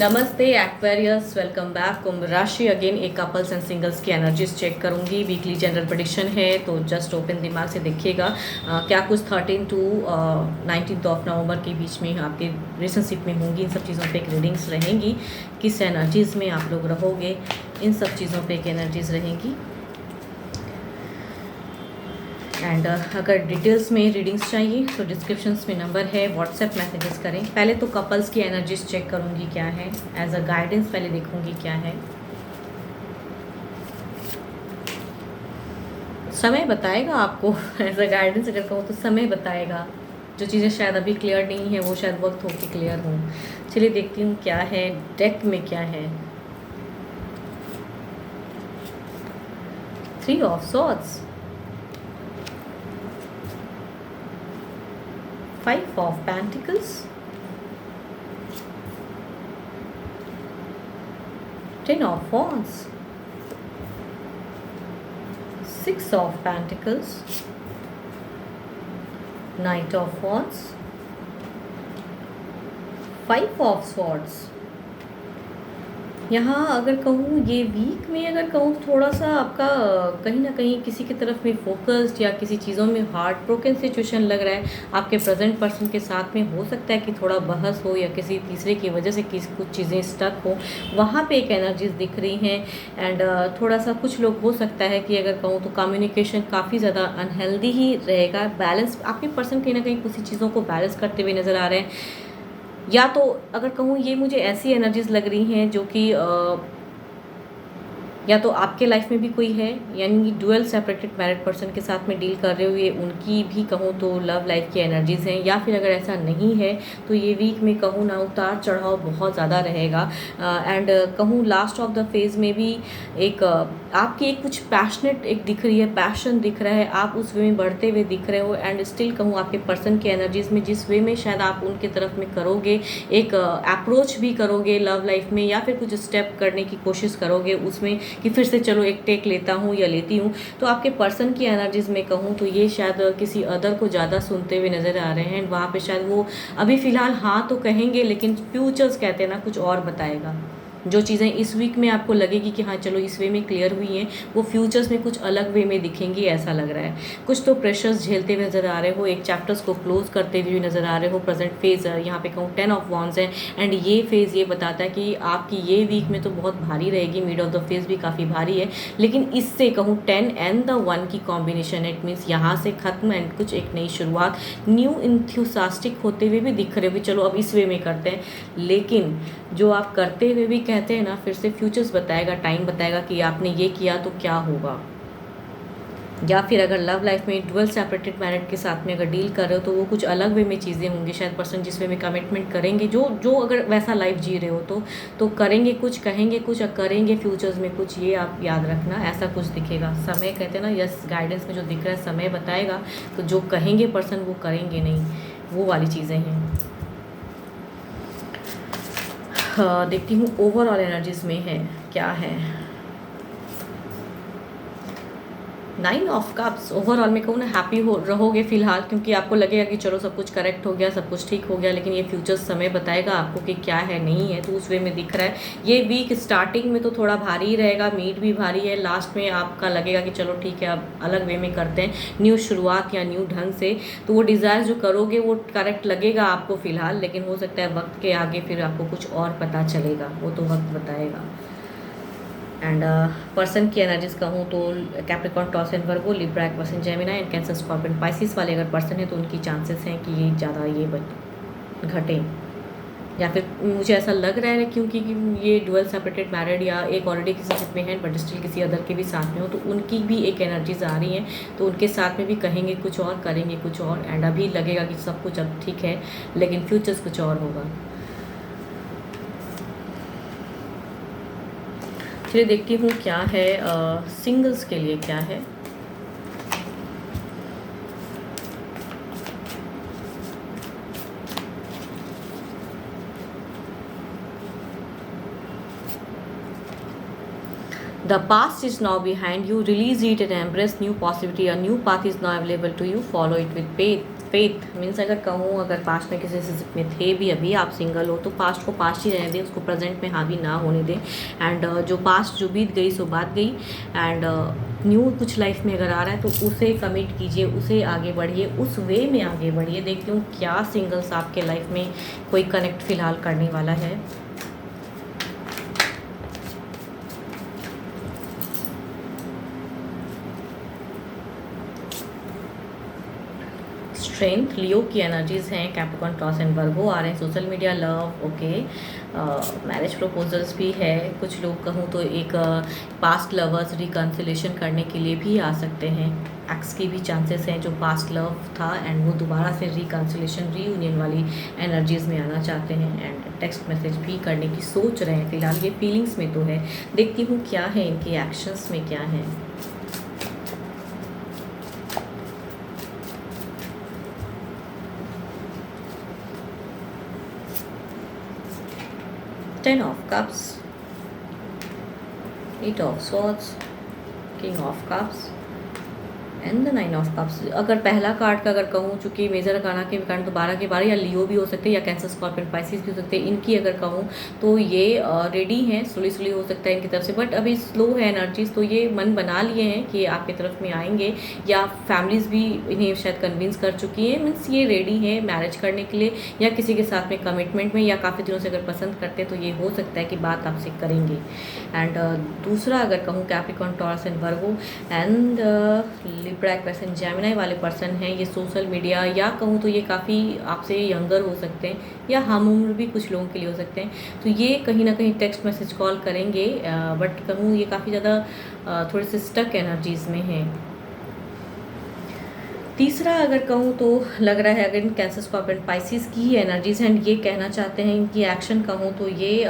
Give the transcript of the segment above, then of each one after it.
नमस्ते Aquarius, welcome back. कुंभ राशि again एक कपल्स एंड सिंगल्स की एनर्जीज चेक करूंगी। वीकली जनरल प्रेडिक्शन है तो जस्ट ओपन दिमाग से देखिएगा क्या कुछ 13 टू 19 ऑफ नवंबर के बीच में आपके रिलेशनशिप में होंगी। इन सब चीज़ों पे एक रीडिंग्स रहेंगी, किस एनर्जीज़ में आप लोग रहोगे, इन सब चीज़ों पे एक एनर्जीज रहेंगी। एंड अगर डिटेल्स में रीडिंग्स चाहिए तो डिस्क्रिप्शंस में नंबर है, व्हाट्सएप मैसेजेस करें। पहले तो कपल्स की एनर्जीज चेक करूंगी क्या है, एज अ गाइडेंस पहले देखूंगी क्या है। समय बताएगा आपको एज अ गाइडेंस अगर कहूँ तो समय बताएगा। जो चीज़ें शायद अभी क्लियर नहीं है वो शायद वक्त होके क्लियर हो। चलिए देखती हूँ क्या है, डेक में क्या है। 3 of swords, 5 of Pentacles, 10 of Wands, 6 of Pentacles, Knight of Wands, 5 of Swords। यहाँ अगर कहूँ ये वीक में अगर कहूँ थोड़ा सा आपका कहीं ना कहीं किसी की तरफ में फोकस्ड या किसी चीज़ों में हार्ट ब्रोकन सिचुएशन लग रहा है। आपके प्रेजेंट पर्सन के साथ में हो सकता है कि थोड़ा बहस हो या किसी तीसरे की वजह से कुछ चीज़ें स्टक हो, वहाँ पे एक एनर्जीज दिख रही हैं। एंड थोड़ा सा कुछ लोग हो सकता है कि अगर कहूँ तो कम्युनिकेशन काफ़ी ज़्यादा अनहेल्दी ही रहेगा। बैलेंस आपके पर्सन कहीं ना कहीं कुछ चीज़ों को बैलेंस करते हुए नज़र आ रहे हैं। या तो अगर कहूँ ये मुझे ऐसी एनर्जीज लग रही हैं जो कि या तो आपके लाइफ में भी कोई है, यानी डुअल सेपरेटेड मैरिड पर्सन के साथ में डील कर रहे हो, ये उनकी भी कहूँ तो लव लाइफ की एनर्जीज हैं। या फिर अगर ऐसा नहीं है तो ये वीक में कहूँ ना उतार चढ़ाव बहुत ज़्यादा रहेगा। एंड कहूँ लास्ट ऑफ द फेज़ में भी एक आपकी एक कुछ पैशनेट एक दिख रही है, पैशन दिख रहा है, आप उस वे में बढ़ते हुए दिख रहे हो। एंड स्टिल कहूँ आपके पर्सन की एनर्जीज में जिस वे में शायद आप उनके तरफ में करोगे, एक अप्रोच भी करोगे लव लाइफ में, या फिर कुछ स्टेप करने की कोशिश करोगे उसमें कि फिर से चलो एक टेक लेता हूँ या लेती हूँ, तो आपके पर्सन की एनर्जीज में कहूँ तो ये शायद किसी अदर को ज़्यादा सुनते हुए नज़र आ रहे हैं। वहाँ पे शायद वो अभी फ़िलहाल हाँ तो कहेंगे, लेकिन फ्यूचर्स कहते हैं ना कुछ और बताएगा। जो चीज़ें इस वीक में आपको लगेगी कि हाँ चलो इस वे में क्लियर हुई हैं, वो फ्यूचर्स में कुछ अलग वे में दिखेंगी, ऐसा लग रहा है। कुछ तो प्रेशर्स झेलते हुए नज़र आ रहे हो, एक चैप्टर्स को क्लोज करते हुए नज़र आ रहे हो। प्रेजेंट फेज़ यहाँ पे कहूँ 10 ऑफ वॉन्ड्स है। एंड ये फेज़ ये बताता है कि आपकी ये वीक में तो बहुत भारी रहेगी, मिड ऑफ द फेज़ भी काफ़ी भारी है, लेकिन इससे कहूँ 10 एंड द 1 की कॉम्बिनेशन, इट मीन्स यहाँ से ख़त्म एंड कुछ एक नई शुरुआत, न्यू इंथ्यूसास्टिक होते हुए भी दिख रहे हो कि चलो अब इस वे में करते हैं। लेकिन जो आप करते हुए भी कहते हैं ना, फिर से फ्यूचर्स बताएगा, टाइम बताएगा कि आपने ये किया तो क्या होगा। या फिर अगर लव लाइफ में डुअल सेपरेटेड मैरिड के साथ में अगर डील कर रहे हो तो वो कुछ अलग वे में चीज़ें होंगी। शायद पर्सन जिस वे में कमिटमेंट करेंगे, जो अगर वैसा लाइफ जी रहे हो तो करेंगे कुछ, कहेंगे कुछ और करेंगे फ्यूचर्स में कुछ, ये आप याद रखना। ऐसा कुछ दिखेगा। समय कहते हैं ना, यस गाइडेंस में जो दिख रहा है समय बताएगा, तो जो कहेंगे पर्सन वो करेंगे नहीं, वो वाली चीज़ें हैं। देखती हूँ ओवरऑल एनर्जीज में है क्या है। 9 ऑफ कप्स, ओवरऑल में कहूँ ना हैप्पी हो रहोगे फिलहाल, क्योंकि आपको लगेगा कि चलो सब कुछ करेक्ट हो गया, सब कुछ ठीक हो गया, लेकिन ये फ्यूचर समय बताएगा आपको कि क्या है नहीं है, तो उस वे में दिख रहा है। ये वीक स्टार्टिंग में तो थोड़ा भारी ही रहेगा, मीट भी भारी है, लास्ट में आपका लगेगा कि चलो ठीक है अब अलग वे में करते हैं, न्यू शुरुआत या न्यू ढंग से। तो वो डिज़ायर जो करोगे वो करेक्ट लगेगा आपको फ़िलहाल, लेकिन हो सकता है वक्त के आगे फिर आपको कुछ और पता चलेगा, वो तो वक्त बताएगा। एंड पर्सन की एनर्जीज कहूँ तो Capricorn, taurus and Virgo, Libra, Aquarius, Gemini and cancer, scorpion, Pisces वाले अगर पर्सन है तो उनकी चांसेस हैं कि ये ज़्यादा ये घटे। या फिर मुझे ऐसा लग रहा है क्योंकि ये डुअल सेपरेटेड मैरिड या एक ऑलरेडी किसी शिप में है बट स्टिल किसी अदर के भी साथ में हो, तो उनकी भी एक एनर्जीज आ रही हैं, तो उनके साथ में भी कहेंगे कुछ और, करेंगे कुछ और। एंड अभी लगेगा कि सब कुछ अब ठीक है, लेकिन फ्यूचर्स कुछ और होगा। चलिए देखती हूँ क्या है सिंगल्स के लिए क्या है। The past is now behind you. Release it and embrace new possibility. A new path is now available to you. Follow it with faith. Faith means अगर कहूँ, अगर पास्ट में किसी रिलेशनशिप में थे भी, अभी आप सिंगल हो, तो पास्ट को पास्ट ही रहने दें, उसको प्रेजेंट में हावी ना होने दें। एंड जो पास्ट जो बीत गई सो बात गई। एंड न्यू कुछ लाइफ में अगर आ रहा है तो उसे कमिट कीजिए, उसे आगे बढ़िए, उस वे में आगे बढ़िए। देखती हूँ क्या सिंगल्स आपके लाइफ में कोई कनेक्ट फिलहाल करने वाला है। स्ट्रेंथ, लियो की एनर्जीज हैं, कैप्रिकॉर्न, टॉस एंड वर्गो आ रहे हैं। Social media, love, okay, marriage proposals भी है। कुछ लोग कहूँ तो एक पास्ट लवर्स रिकन्सिलेशन करने के लिए भी आ सकते हैं। एक्स की भी चांसेस हैं जो पास्ट लव था एंड वो दोबारा से रिकन्सिलेशन, रीयूनियन वाली एनर्जीज में आना चाहते हैं। एंड टेक्स्ट मैसेज भी करने की सोच रहे हैं फिलहाल, ये फीलिंग्स में तो है। देखती हूँ क्या है इनके एक्शंस में क्या है। Ten of Cups, Eight of Swords, King of Cups and the 9 of cups. अगर पहला कार्ड का अगर कहूँ, चूँकि मेजर अरकाना के कारण तो 12 के 12 या लियो भी हो सकते हैं या कैंसर, स्कॉर्पियन, पाइसिस भी हो सकते हैं। इनकी अगर कहूँ तो ये रेडी हैं, स्लोली हो सकता है इनकी तरफ से, बट अभी स्लो है एनर्जीज। तो ये मन बना लिए हैं कि आपकी तरफ में आएंगे, या फैमिलीज भी इन्हें शायद कन्विंस कर चुकी हैं। मीन्स ये रेडी है मैरिज करने के लिए या किसी के साथ में कमिटमेंट में, या काफ़ी दिनों से अगर पसंद करते हैं तो ये हो सकता है कि बात आपसे करेंगे। एंड दूसरा अगर कहूँ, Capricorn, taurus and Virgo and Libra, Aquarius, Gemini वाले पर्सन हैं। ये सोशल मीडिया या कहूँ तो ये काफ़ी आपसे यंगर हो सकते हैं या हम उम्र भी कुछ लोगों के लिए हो सकते हैं। तो ये कहीं ना कहीं टेक्स्ट मैसेज कॉल करेंगे, बट कहूँ ये काफ़ी ज़्यादा थोड़े से स्टक एनर्जीज में हैं। तीसरा अगर कहूँ तो लग रहा है अगर कैंसर, स्कॉर्पियन, पाइसिस की ही एनर्जीज एंड ये कहना चाहते हैं, इनकी एक्शन कहूँ तो ये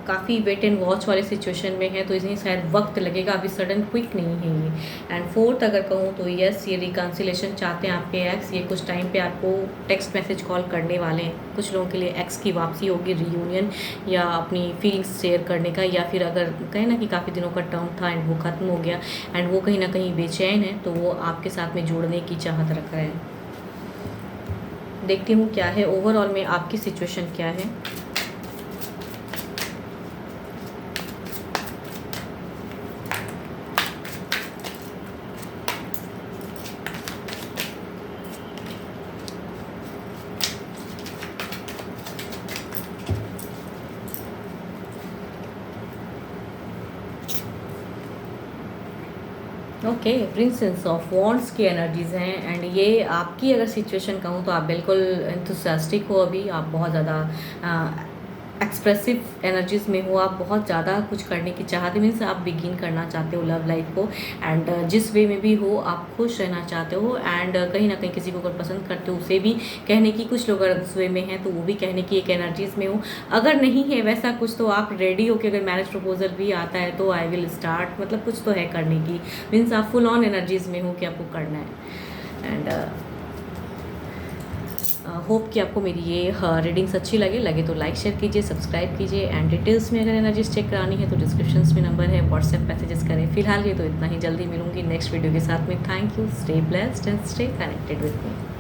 काफ़ी वेट एंड वॉच वाले सिचुएशन में है, तो इन्हें शायद वक्त लगेगा, अभी सडन क्विक नहीं है ये। एंड फोर्थ अगर कहूँ तो यस, ये रिकन्सिलेशन चाहते हैं आपके एक्स। ये कुछ टाइम पे आपको टेक्स्ट मैसेज कॉल करने वाले हैं। कुछ लोगों के लिए एक्स की वापसी होगी, रीयूनियन या अपनी फीलिंग्स शेयर करने का, या फिर अगर कहें ना कि काफ़ी दिनों का टर्म था एंड वो ख़त्म हो गया एंड वो कहीं ना कहीं बेचैन है, तो वो आपके साथ में जोड़ने की चाहत रख रहे हैं। देखती हूँ क्या है ओवरऑल में आपकी सिचुएशन क्या है। ओके, प्रिंसेस ऑफ वॉन्ड्स की एनर्जीज हैं एंड ये आपकी अगर सिचुएशन कहूँ तो आप बिल्कुल एंथुसियास्टिक हो, अभी आप बहुत ज़्यादा एक्सप्रेसिव एनर्जीज में हो, आप बहुत ज़्यादा कुछ करने की चाहते मीन्स आप बिगिन करना चाहते हो लव लाइफ को। एंड जिस वे में भी हो आप खुश रहना चाहते हो, एंड कहीं ना कहीं किसी को अगर पसंद करते हो उसे भी कहने की, कुछ लोग अगर उस वे में हैं तो वो भी कहने की एक एनर्जीज में हो। अगर नहीं है वैसा कुछ तो आप रेडी हो कि अगर मैरिज प्रपोजल भी आता है तो आई विल स्टार्ट, मतलब कुछ तो है करने की, मीन्स आप फुल ऑन एनर्जीज में हो कि आपको करना है। एंड होप कि आपको मेरी ये रीडिंग्स अच्छी लगे तो लाइक शेयर कीजिए, सब्सक्राइब कीजिए। एंड डिटेल्स में अगर एनर्जीज चेक करानी है तो डिस्क्रिप्शंस में नंबर है, व्हाट्सएप मैसेजेस करें। फिलहाल ये तो इतना ही, जल्दी मिलूंगी नेक्स्ट वीडियो के साथ में। Thank you, stay blessed and stay connected with me.